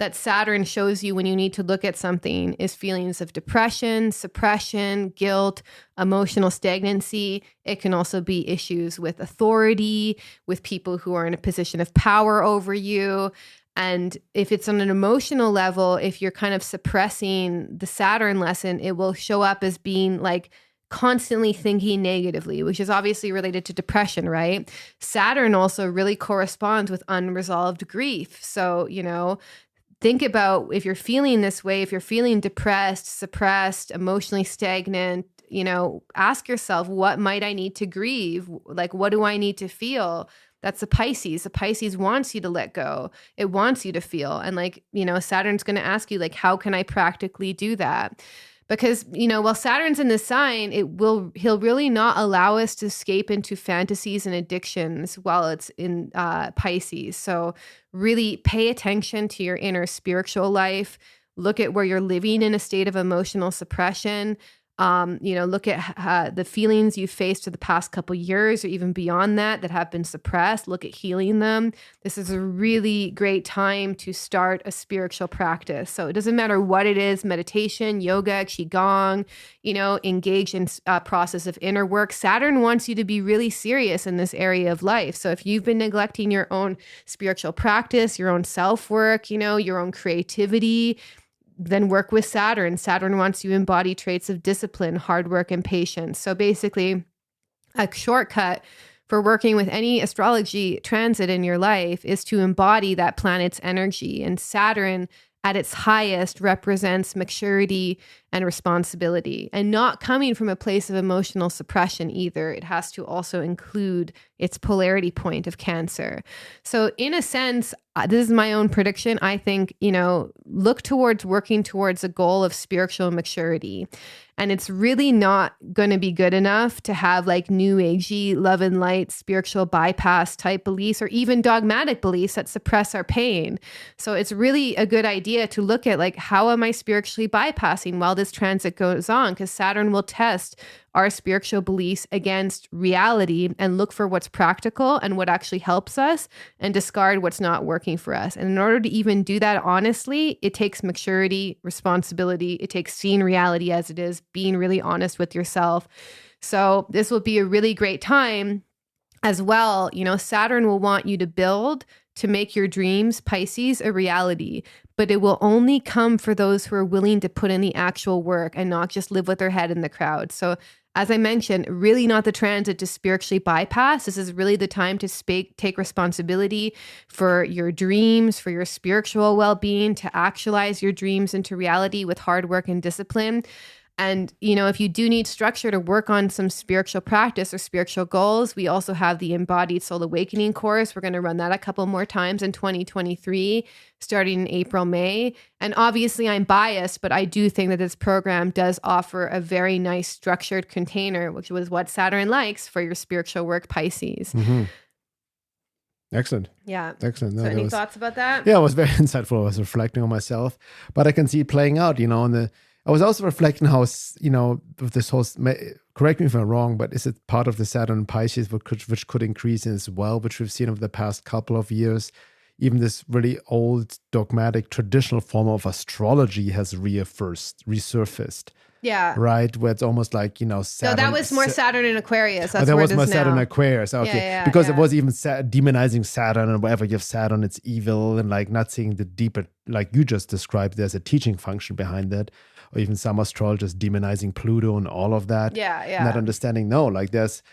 that Saturn shows you when you need to look at something is feelings of depression, suppression, guilt, emotional stagnancy. It can also be issues with authority, with people who are in a position of power over you. And if it's on an emotional level, if you're kind of suppressing the Saturn lesson, it will show up as being like constantly thinking negatively, which is obviously related to depression, right? Saturn also really corresponds with unresolved grief. So, think about if you're feeling this way, if you're feeling depressed, suppressed, emotionally stagnant, ask yourself, what might I need to grieve? Like, what do I need to feel? That's a Pisces. A Pisces wants you to let go. It wants you to feel. And Saturn's going to ask you, like, how can I practically do that? Because, while Saturn's in this sign, he'll really not allow us to escape into fantasies and addictions while it's in Pisces. So really pay attention to your inner spiritual life. Look at where you're living in a state of emotional suppression. Look at the feelings you've faced for the past couple years or even beyond that have been suppressed. Look at healing them. This is a really great time to start a spiritual practice. So it doesn't matter what it is, meditation, yoga, qigong, engage in a process of inner work. Saturn wants you to be really serious in this area of life. So if you've been neglecting your own spiritual practice, your own self-work, your own creativity, then work with Saturn. Saturn wants you to embody traits of discipline, hard work, and patience. So basically, a shortcut for working with any astrology transit in your life is to embody that planet's energy. And Saturn, at its highest, represents maturity and responsibility, and not coming from a place of emotional suppression either. It has to also include its polarity point of Cancer. So in a sense, this is my own prediction. I think, look towards working towards a goal of spiritual maturity. And it's really not going to be good enough to have like new agey, love and light, spiritual bypass type beliefs, or even dogmatic beliefs that suppress our pain. So it's really a good idea to look at like, how am I spiritually bypassing while this transit goes on? Because Saturn will test our spiritual beliefs against reality and look for what's practical and what actually helps us and discard what's not working for us. And in order to even do that honestly, it takes maturity, responsibility. It takes seeing reality as it is, being really honest with yourself. So this will be a really great time as well. Saturn will want you to build to make your dreams, Pisces, a reality. But it will only come for those who are willing to put in the actual work and not just live with their head in the crowd. So as I mentioned, really not the transit to spiritually bypass. This is really the time to take responsibility for your dreams, for your spiritual well-being, to actualize your dreams into reality with hard work and discipline. And, if you do need structure to work on some spiritual practice or spiritual goals, we also have the Embodied Soul Awakening course. We're going to run that a couple more times in 2023, starting in April, May. And obviously I'm biased, but I do think that this program does offer a very nice structured container, which was what Saturn likes for your spiritual work, Pisces. Mm-hmm. Excellent. Yeah. Excellent. So any thoughts about that? Yeah, it was very insightful. I was reflecting on myself, but I can see it playing out, I was also reflecting how, with this whole, correct me if I'm wrong, but is it part of the Saturn Pisces which could increase as well, which we've seen over the past couple of years? Even this really old, dogmatic, traditional form of astrology has resurfaced. Yeah. Right? Where it's almost like, Saturn. No, that was more Saturn in Aquarius. That's that where was it is more now. Saturn in Aquarius. Okay. Yeah, because yeah. it was even demonizing Saturn and whatever you have Saturn, it's evil, and like not seeing the deeper, like you just described, there's a teaching function behind that. Or even some astrologers demonizing Pluto and all of that. Yeah. Not understanding, no, like there's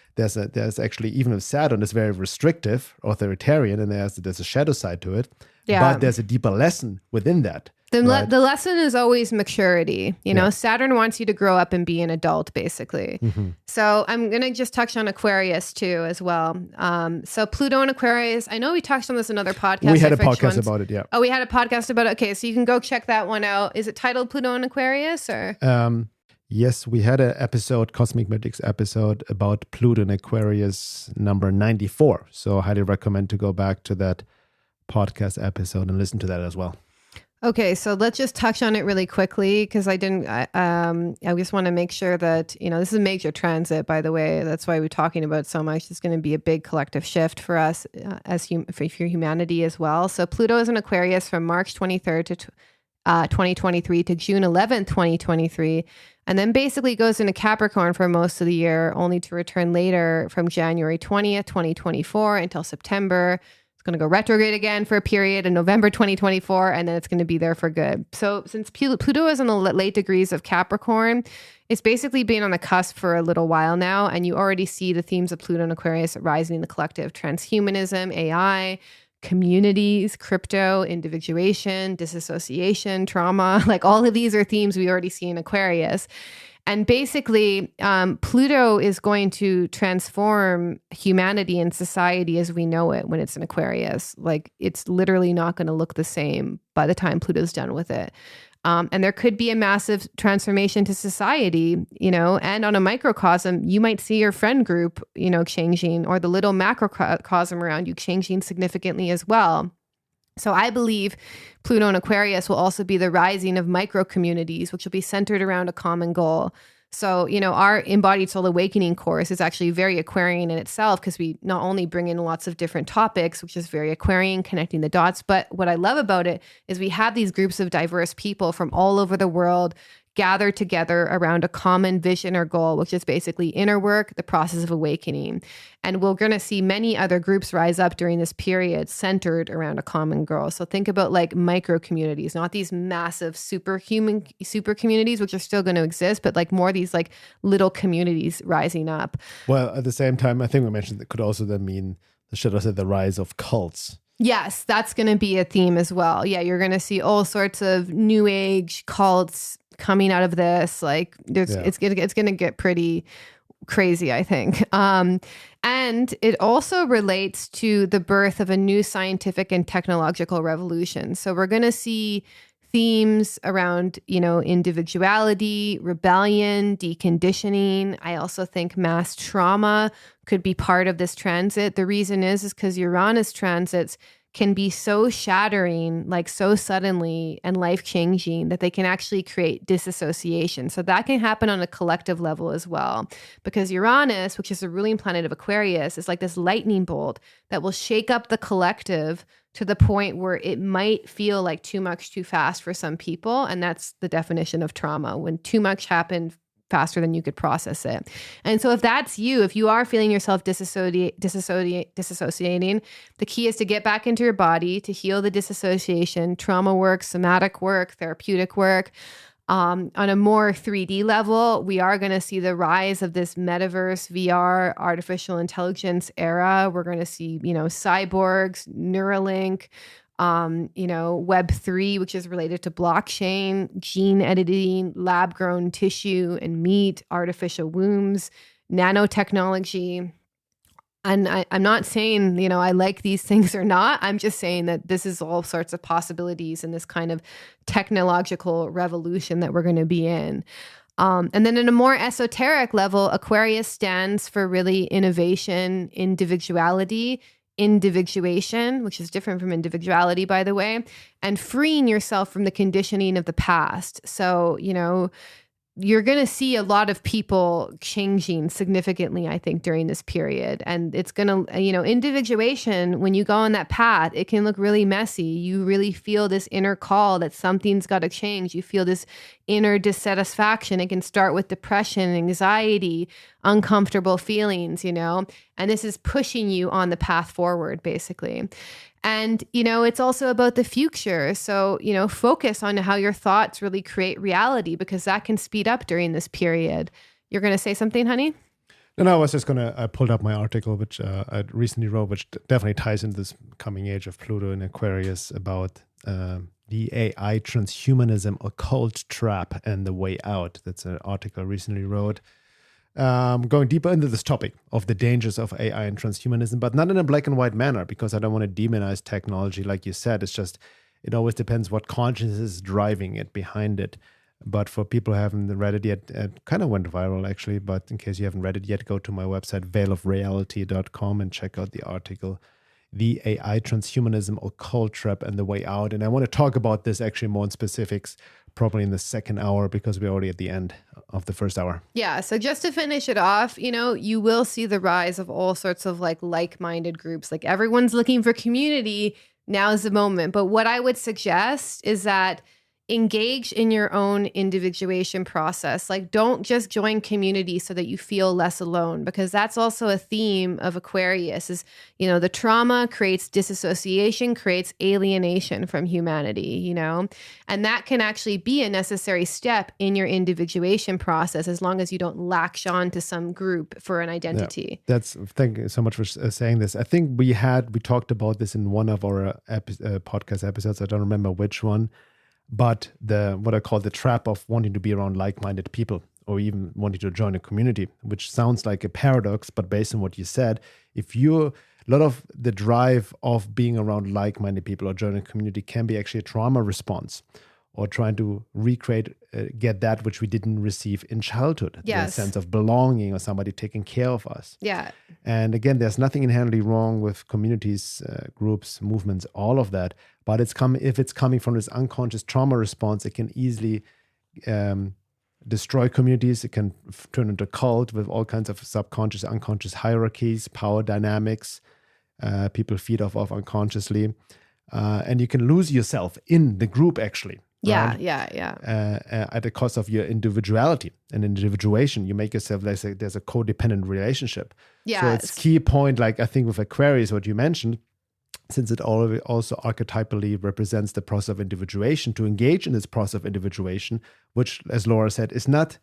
actually, even if Saturn is very restrictive, authoritarian, and there's a shadow side to it. Yeah. But there's a deeper lesson within that. The right? lesson is always maturity. Saturn wants you to grow up and be an adult, basically. Mm-hmm. So I'm going to just touch on Aquarius too, as well. So Pluto and Aquarius, I know we touched on this in another podcast. We had a podcast about it, yeah. Oh, we had a podcast about it. Okay, so you can go check that one out. Is it titled Pluto and Aquarius or? Yes, we had an episode, Cosmic Mythics episode about Pluto and Aquarius number 94. So I highly recommend to go back to that podcast episode and listen to that as well. Okay, so let's just touch on it really quickly because I just want to make sure that, this is a major transit, by the way. That's why we're talking about it so much. It's going to be a big collective shift for us for humanity as well. So Pluto is in Aquarius from March 23rd to 2023 to June 11th, 2023. And then basically goes into Capricorn for most of the year, only to return later from January 20th, 2024 until September. It's going to go retrograde again for a period in November 2024, and then it's going to be there for good. So since Pluto is in the late degrees of Capricorn, it's basically been on the cusp for a little while now, and you already see the themes of Pluto and Aquarius rising in the collective: transhumanism, AI, communities, crypto, individuation, disassociation, trauma. Like all of these are themes we already see in Aquarius. And basically, Pluto is going to transform humanity and society as we know it when it's in Aquarius. Like it's literally not going to look the same by the time Pluto's done with it. And there could be a massive transformation to society, and on a microcosm, you might see your friend group, changing, or the little macrocosm around you changing significantly as well. So I believe Pluto and Aquarius will also be the rising of micro communities, which will be centered around a common goal. So, our Embodied Soul Awakening course is actually very Aquarian in itself because we not only bring in lots of different topics, which is very Aquarian, connecting the dots, but what I love about it is we have these groups of diverse people from all over the world gather together around a common vision or goal, which is basically inner work, the process of awakening. And we're going to see many other groups rise up during this period centered around a common goal. So think about like micro communities, not these massive super communities, which are still going to exist, but like more these like little communities rising up. Well, at the same time, I think we mentioned that could also then mean, should I say, the rise of cults. Yes, that's going to be a theme as well. Yeah, you're going to see all sorts of new age cults coming out of this. Like it's going to get pretty crazy, I think. And it also relates to the birth of a new scientific and technological revolution. So we're going to see themes around, individuality, rebellion, deconditioning. I also think mass trauma could be part of this transit. The reason is because Uranus transits can be so shattering, like so suddenly and life-changing that they can actually create disassociation. So that can happen on a collective level as well. Because Uranus, which is the ruling planet of Aquarius, is like this lightning bolt that will shake up the collective to the point where it might feel like too much too fast for some people. And that's the definition of trauma, when too much happened faster than you could process it. And so if that's you, if you are feeling yourself disassociating, the key is to get back into your body, to heal the disassociation, trauma work, somatic work, therapeutic work. On a more 3D level, we are going to see the rise of this metaverse, VR, artificial intelligence era. We're going to see, cyborgs, Neuralink, Web3, which is related to blockchain, gene editing, lab-grown tissue and meat, artificial wombs, nanotechnology. And I'm not saying, I like these things or not. I'm just saying that this is all sorts of possibilities in this kind of technological revolution that we're going to be in. And then in a more esoteric level, Aquarius stands for really innovation, individuality, individuation, which is different from individuality, by the way, and freeing yourself from the conditioning of the past. So, you're going to see a lot of people changing significantly, I think, during this period. And it's going to, individuation, when you go on that path, it can look really messy. You really feel this inner call that something's got to change. You feel this inner dissatisfaction. It can start with depression, anxiety, uncomfortable feelings, and this is pushing you on the path forward, basically. And, it's also about the future. So, focus on how your thoughts really create reality, because that can speed up during this period. You're going to say something, honey? No, I was just I pulled up my article, which I recently wrote, which definitely ties into this coming age of Pluto in Aquarius about the AI transhumanism occult trap and the way out. That's an article I recently wrote. Going deeper into this topic of the dangers of AI and transhumanism, but not in a black and white manner, because I don't want to demonize technology. Like you said, it's just, it always depends what consciousness is driving it, behind it. But for people who haven't read it yet, it kind of went viral actually, but in case you haven't read it yet, go to my website, veilofreality.com, and check out the article the AI transhumanism occult trap and the way out. And I want to talk about this actually more in specifics, probably in the second hour, because we're already at the end of the first hour. Yeah. So just to finish it off, you will see the rise of all sorts of like-minded groups. Like everyone's looking for community. Now is the moment. But what I would suggest is that engage in your own individuation process. Like, don't just join community so that you feel less alone, because that's also a theme of Aquarius is, the trauma creates disassociation, creates alienation from humanity, and that can actually be a necessary step in your individuation process as long as you don't latch on to some group for an identity. Yeah, thank you so much for saying this. I think we talked about this in one of our podcast episodes. I don't remember which one. But what I call the trap of wanting to be around like-minded people, or even wanting to join a community, which sounds like a paradox, but based on what you said, a lot of the drive of being around like-minded people or joining a community can be actually a trauma response, or trying to recreate, get that which we didn't receive in childhood. Yes. The sense of belonging or somebody taking care of us. Yeah. And again, there's nothing inherently wrong with communities, groups, movements, all of that. But if it's coming from this unconscious trauma response, it can easily destroy communities. It can turn into a cult with all kinds of subconscious, unconscious hierarchies, power dynamics. People feed off of unconsciously. And you can lose yourself in the group, actually. Yeah, right? yeah. At the cost of your individuality and individuation. You make yourself, there's a codependent relationship. Yeah. So it's key point, like I think with Aquarius, what you mentioned, since it also archetypally represents the process of individuation, to engage in this process of individuation, which, as Laura said, is not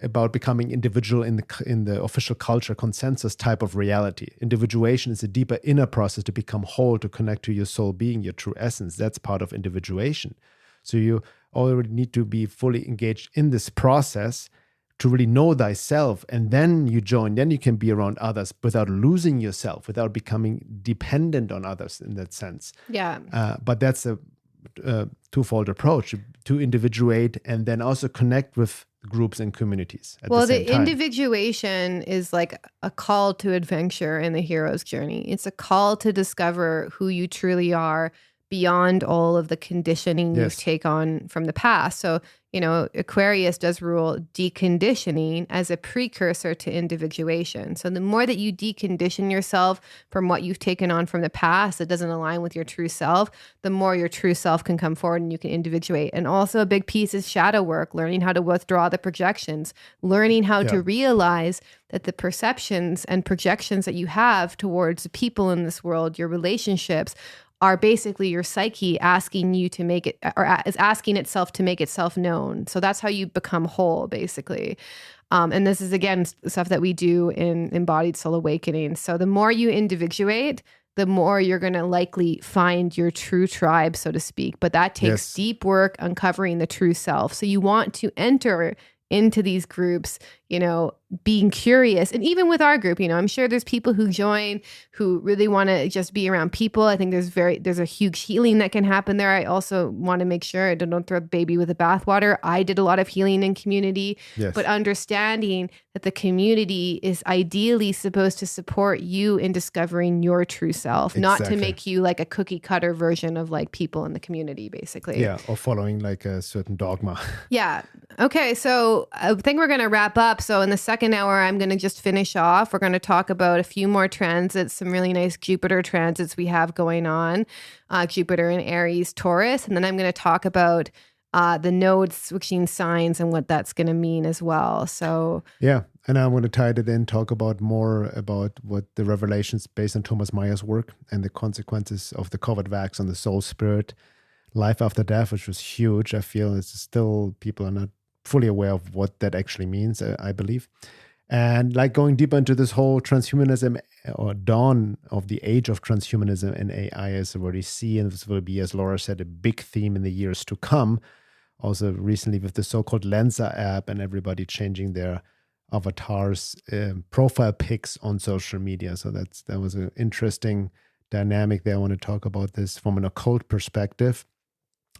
about becoming individual in the official culture consensus type of reality. Individuation is a deeper inner process to become whole, to connect to your soul being, your true essence. That's part of individuation. So you already need to be fully engaged in this process to really know thyself, and then you can be around others without losing yourself, without becoming dependent on others in that sense. Yeah. But that's a twofold approach: to individuate and then also connect with groups and communities at the same time. Individuation is like a call to adventure in the hero's journey. It's a call to discover who you truly are beyond all of the conditioning you take on from the past. So, Aquarius does rule deconditioning as a precursor to individuation. So the more that you decondition yourself from what you've taken on from the past that doesn't align with your true self, the more your true self can come forward and you can individuate. And also a big piece is shadow work, learning how to withdraw the projections, learning how to realize that the perceptions and projections that you have towards the people in this world, your relationships, are basically your psyche asking you to make it, or is asking itself to make itself known. So that's how you become whole, basically. And this is, again, stuff that we do in Embodied Soul Awakening. So the more you individuate, the more you're going to likely find your true tribe, so to speak. But that takes deep work uncovering the true self. So you want to enter into these groups, being curious. And even with our group, I'm sure there's people who join who really want to just be around people. I think there's a huge healing that can happen there. I also want to make sure I don't throw the baby with the bathwater. I did a lot of healing in community, but understanding that the community is ideally supposed to support you in discovering your true self, not to make you like a cookie cutter version of like people in the community, basically. Yeah, or following like a certain dogma. Yeah. Okay, so I think we're going to wrap up. So in the second hour, I'm going to just finish off. We're going to talk about a few more transits, some really nice Jupiter transits we have going on, Jupiter in Aries, Taurus. And then I'm going to talk about the nodes switching signs and what that's going to mean as well. So yeah, and I'm going to tie it in, talk about more about what the revelations based on Thomas Meyer's work and the consequences of the COVID vax on the soul spirit, life after death, which was huge. I feel it's still people are not fully aware of what that actually means, I believe. And like going deeper into this whole transhumanism or dawn of the age of transhumanism and AI as we already see, and this will be, as Laura said, a big theme in the years to come. Also recently with the so-called Lensa app and everybody changing their avatars, profile pics on social media. So that was an interesting dynamic there. I want to talk about this from an occult perspective.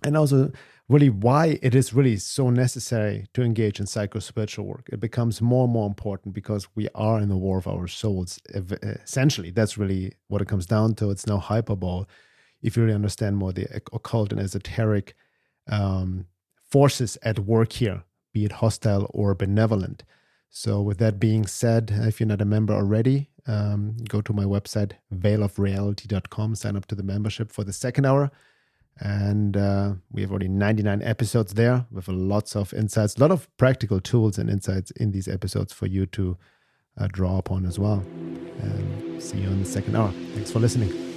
and also really why it is really so necessary to engage in psycho-spiritual work. It becomes more and more important because we are in the war of our souls. Essentially, that's really what it comes down to. It's no hyperbole. If you really understand more the occult and esoteric forces at work here, be it hostile or benevolent. So with that being said, if you're not a member already, go to my website, veilofreality.com, sign up to the membership for the second hour. And we have already 99 episodes there with lots of insights, a lot of practical tools and insights in these episodes for you to draw upon as well. And see you in the second hour. Thanks for listening.